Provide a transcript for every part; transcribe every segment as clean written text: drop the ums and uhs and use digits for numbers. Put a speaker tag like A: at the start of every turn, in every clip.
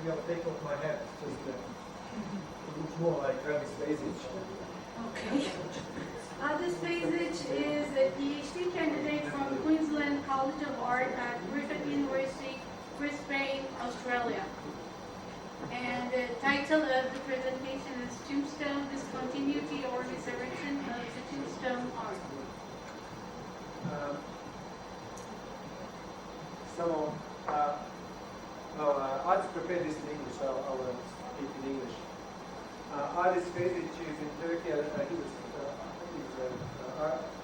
A: Maybe I'll take off my hat, just it looks more like Fejzić.
B: Okay. This Fejzić is a PhD candidate from Queensland College of Art at Griffith University, Brisbane, Australia. And the title of the presentation is Tombstone, Discontinuity or Resurrection of the Tombstone Art.
A: I just prepared this in English, so I'll speak in English. Artist Fejzić is in Turkey. He was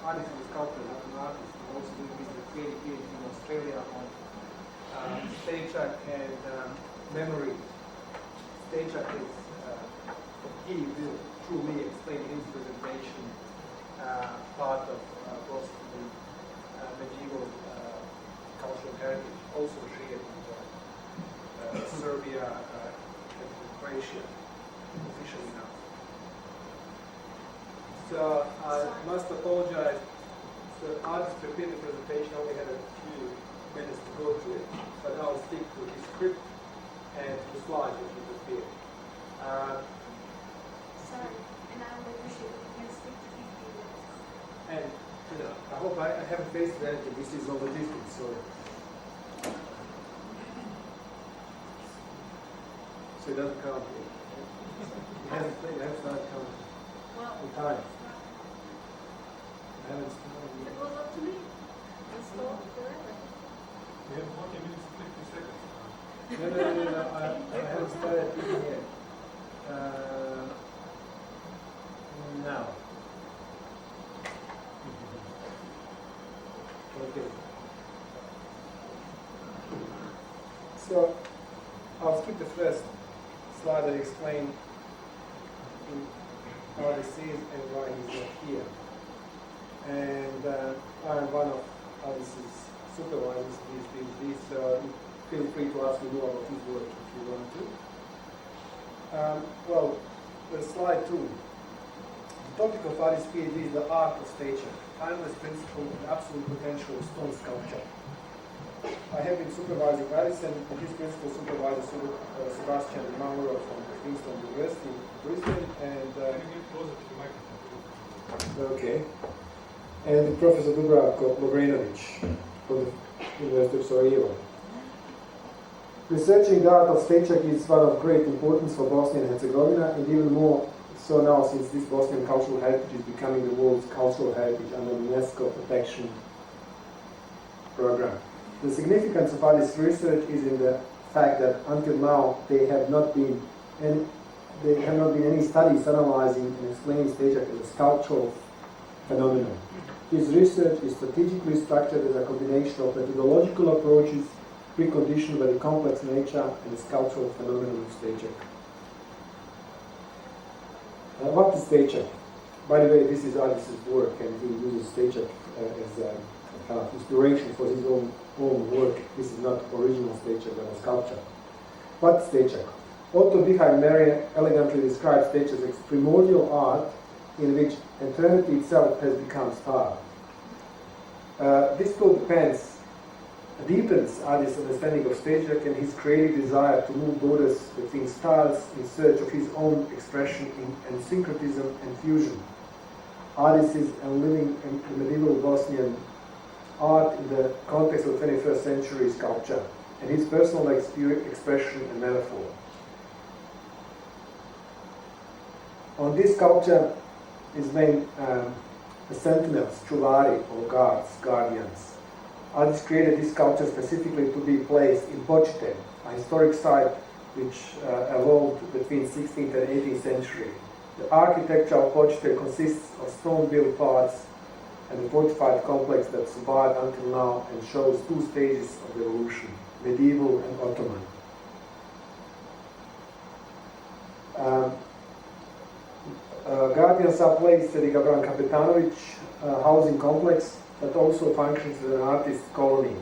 A: artist and sculptor, not an artist. He also doing his creative PhD in Australia on Stećak and memory. Stećak is, he will truly explain in his presentation part of Bosnian medieval cultural heritage, also shared with Serbia and Croatia, officially now. So I must apologize. So I just prepared the presentation, I only had a few minutes to go through it, but I'll stick to the script and to the slides that you prepared.
B: Sorry, and I would appreciate if you can stick to 15 minutes.
A: And I hope I haven't faced anything. This is all logistics, so it doesn't count. It hasn't started counting.
B: Well,
A: I'm tired. I haven't
B: it was up to me. Let's go forever.
C: We have 40 minutes and 50 seconds.
A: No. I haven't started eating yet. Now. Okay. So I'll skip the first slide that explains how this is and why he's not here. And I'm one of Alice's supervisors of these PhDs, so feel free to ask me more about his work if you want to. Well, slide 2. The topic of Alice's PhD is the art of Stećak, timeless principle and absolute potential of stone sculpture. I have been supervising Alice and his principal supervisor, Sebastian Mauro from Queensland University in Brisbane, and
C: Can you get closer to the microphone?
A: okay, and Professor Dubravko Lovrinović from the University of Sarajevo. Researching the art of Stećak is one of great importance for Bosnia and Herzegovina, and even more so now since this Bosnian cultural heritage is becoming the world's cultural heritage under UNESCO protection program. The significance of this research is in the fact that until now there have not been any studies analyzing and explaining Stećak as a sculptural phenomenon. His research is strategically structured as a combination of methodological approaches preconditioned by the complex nature and the sculptural phenomenon of Stećak. What is Stećak? By the way, this is Alice's work, and he uses Stećak as a inspiration for his own work. This is not original Stećak, but a sculpture. What is Stećak? Otto BiH elegantly describes Stećak as primordial art in which eternity itself has become star. This quote deepens Alice's understanding of Stećak and his creative desire to move borders between styles in search of his own expression and syncretism and fusion. Alice is a living medieval Bosnian art in the context of 21st century sculpture and his personal expression and metaphor. On this sculpture is named the sentinels, čuvari, or guardians. Alice created this sculpture specifically to be placed in Počite, a historic site which evolved between 16th and 18th century. The architecture of Počite consists of stone-built parts and a fortified complex that survived until now and shows two stages of evolution, medieval and Ottoman. Guardians are placed at the Gabran Kapetanović housing complex that also functions as an artist colony.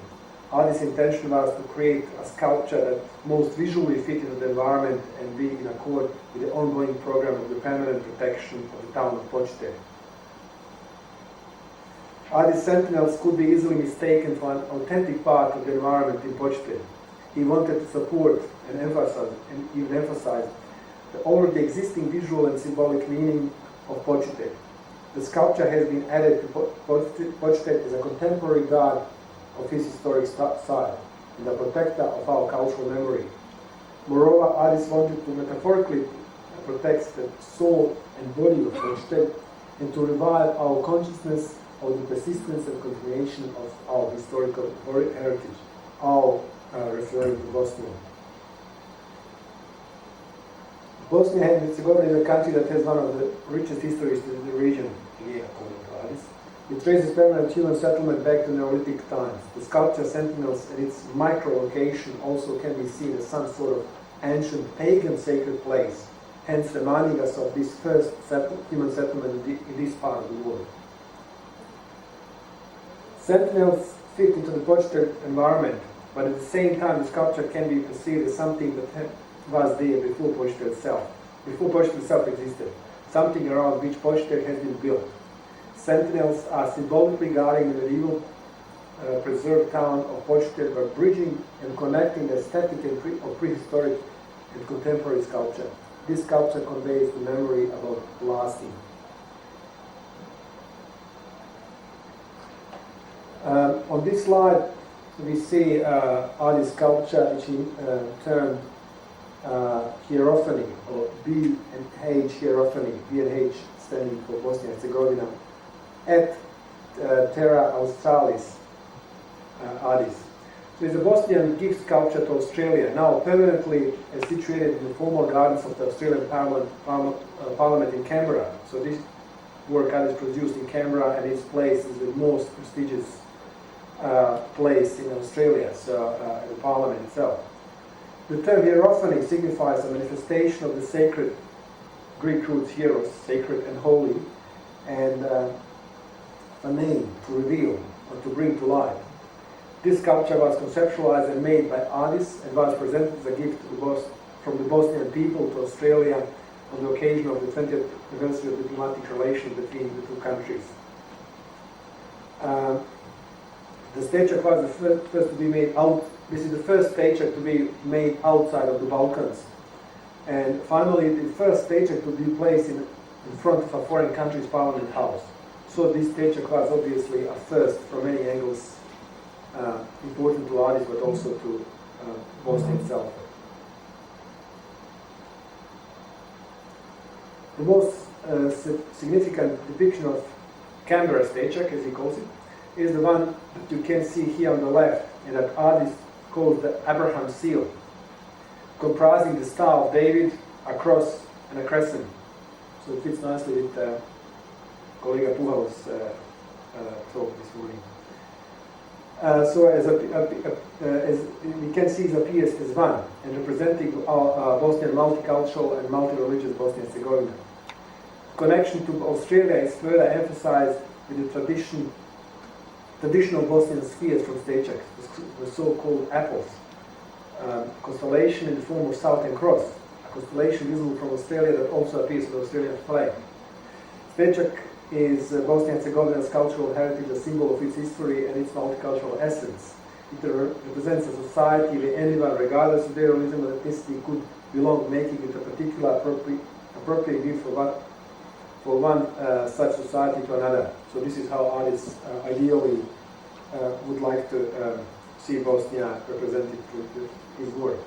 A: Alice's intention was to create a sculpture that most visually fit into the environment and be in accord with the ongoing program of the permanent protection of the town of Počite. Alice's sentinels could be easily mistaken for an authentic part of the environment in Počite. he wanted to support and even emphasize the already existing visual and symbolic meaning of počítač. The sculpture has been added to počítač as a contemporary god of his historic side and a protector of our cultural memory. Moreover, artists wanted to metaphorically protect the soul and body of počítač and to revive our consciousness of the persistence and continuation of our historical heritage, all referring to Bosnia. Bosnia and Herzegovina is a country that has one of the richest histories in the region, according to artists. It traces permanent human settlement back to Neolithic times. The sculpture Sentinels and its micro-location also can be seen as some sort of ancient pagan sacred place, hence reminding us of this first human settlement in this part of the world. Sentinels fit into the počítač environment, but at the same time the sculpture can be perceived as something that was there before počítač itself. Before počítač itself existed, something around which počítač has been built. Sentinels are symbolically guarding the medieval preserved town of počítač by bridging and connecting the aesthetic of prehistoric and contemporary sculpture. This sculpture conveys the memory about lasting. On this slide, we see artist sculpture, which he termed hierophany, or BiH hierophany, BiH standing for Bosnia and Herzegovina, at Terra Australis artist. So it's a Bosnian gift sculpture to Australia, now permanently situated in the formal gardens of the Australian Parliament in Canberra. So this work is produced in Canberra, and its place is the most prestigious place in Australia, so the Parliament itself. The term hierophany signifies a manifestation of the sacred, Greek roots hieros, sacred and holy, and a name to reveal or to bring to light. This sculpture was conceptualized and made by artists and was presented as a gift from the Bosnian people to Australia on the occasion of the 20th anniversary of the diplomatic relations between the two countries. The Stećak was the first to be made out. This is the first Stećak to be made outside of the Balkans. And finally, the first Stećak to be placed in front of a foreign country's parliament house. So this Stećak was obviously a first from many angles, important to artists, but also to Bosnia itself. The most significant depiction of Canberra Stećak, as he calls it, is the one that you can see here on the left, and that artist calls the Abraham seal, comprising the Star of David, a cross, and a crescent. So it fits nicely with Kolega Puhal's talk this morning. So as we can see, it appears as one, and representing Bosnian multicultural and multi-religious Bosnia and Herzegovina. Connection to Australia is further emphasized with the traditional Bosnian spheres from Stećak, the so-called apples. Constellation in the form of Southern Cross, a constellation visible from Australia that also appears on the Australian flag. Stećak is Bosnia and Herzegovina's cultural heritage, a symbol of its history and its multicultural essence. It represents a society where anyone, regardless of their religion or ethnicity, could belong, making it a particular appropriate gift for one such society to another. So this is how artists ideally would like to see Bosnia represented through his work.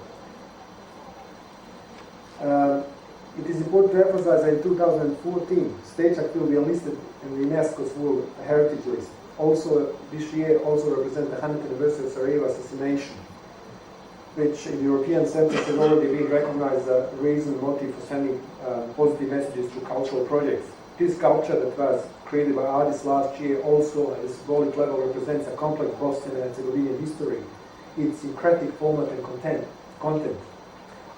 A: It is important to emphasize that in 2014, Stećak will be enlisted in UNESCO's World Heritage List. Also, this year also represents the 100th anniversary of Sarajevo assassination, which in the European census has already been recognized as a reason, motive for sending positive messages through cultural projects. This sculpture that was created by artists last year also at a symbolic level represents a complex Bosnian and Herzegovinian history, its syncretic format and content.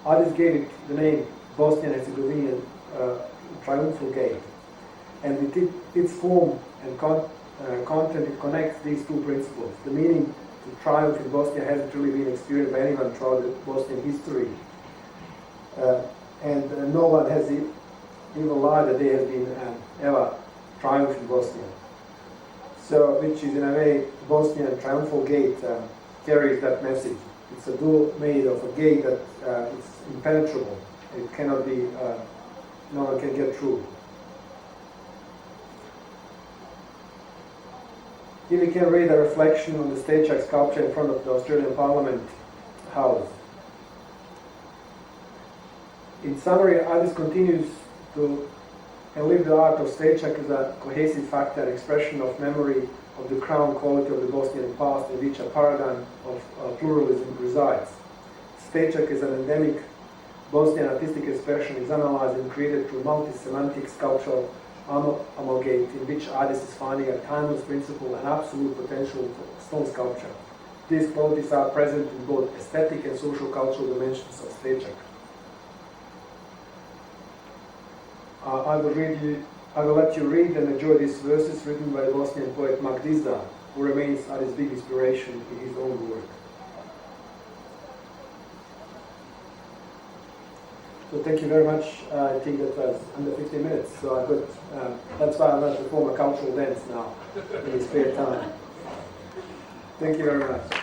A: Artists gave it the name Bosnian and Herzegovinian Triumphal Gate, and with its form and content it connects these two principles. The meaning to triumph in Bosnia hasn't really been experienced by anyone throughout the Bosnian history, and no one has even lied that there has been ever triumph in Bosnia. So, which is in a way, Bosnian Triumphal Gate carries that message. It's a door made of a gate that it's impenetrable. It cannot be, no one can get through. Here we can read a reflection on the Stećak sculpture in front of the Australian Parliament House. In summary, artist continues to live the art of Stećak as a cohesive factor and expression of memory of the crown quality of the Bosnian past in which a paradigm of pluralism resides. Stećak is an endemic Bosnian artistic expression is analyzed and created through multi-semantic sculptural amalgate in which artist is finding a timeless principle and absolute potential for stone sculpture. These qualities are present in both aesthetic and social cultural dimensions of Stećak. I will let you read and enjoy these verses written by the Bosnian poet Magdizda, who remains artist's big inspiration in his own work. So thank you very much. I think that was under 15 minutes, so I could, that's why I'm going to perform a cultural dance now in his spare time. Thank you very much.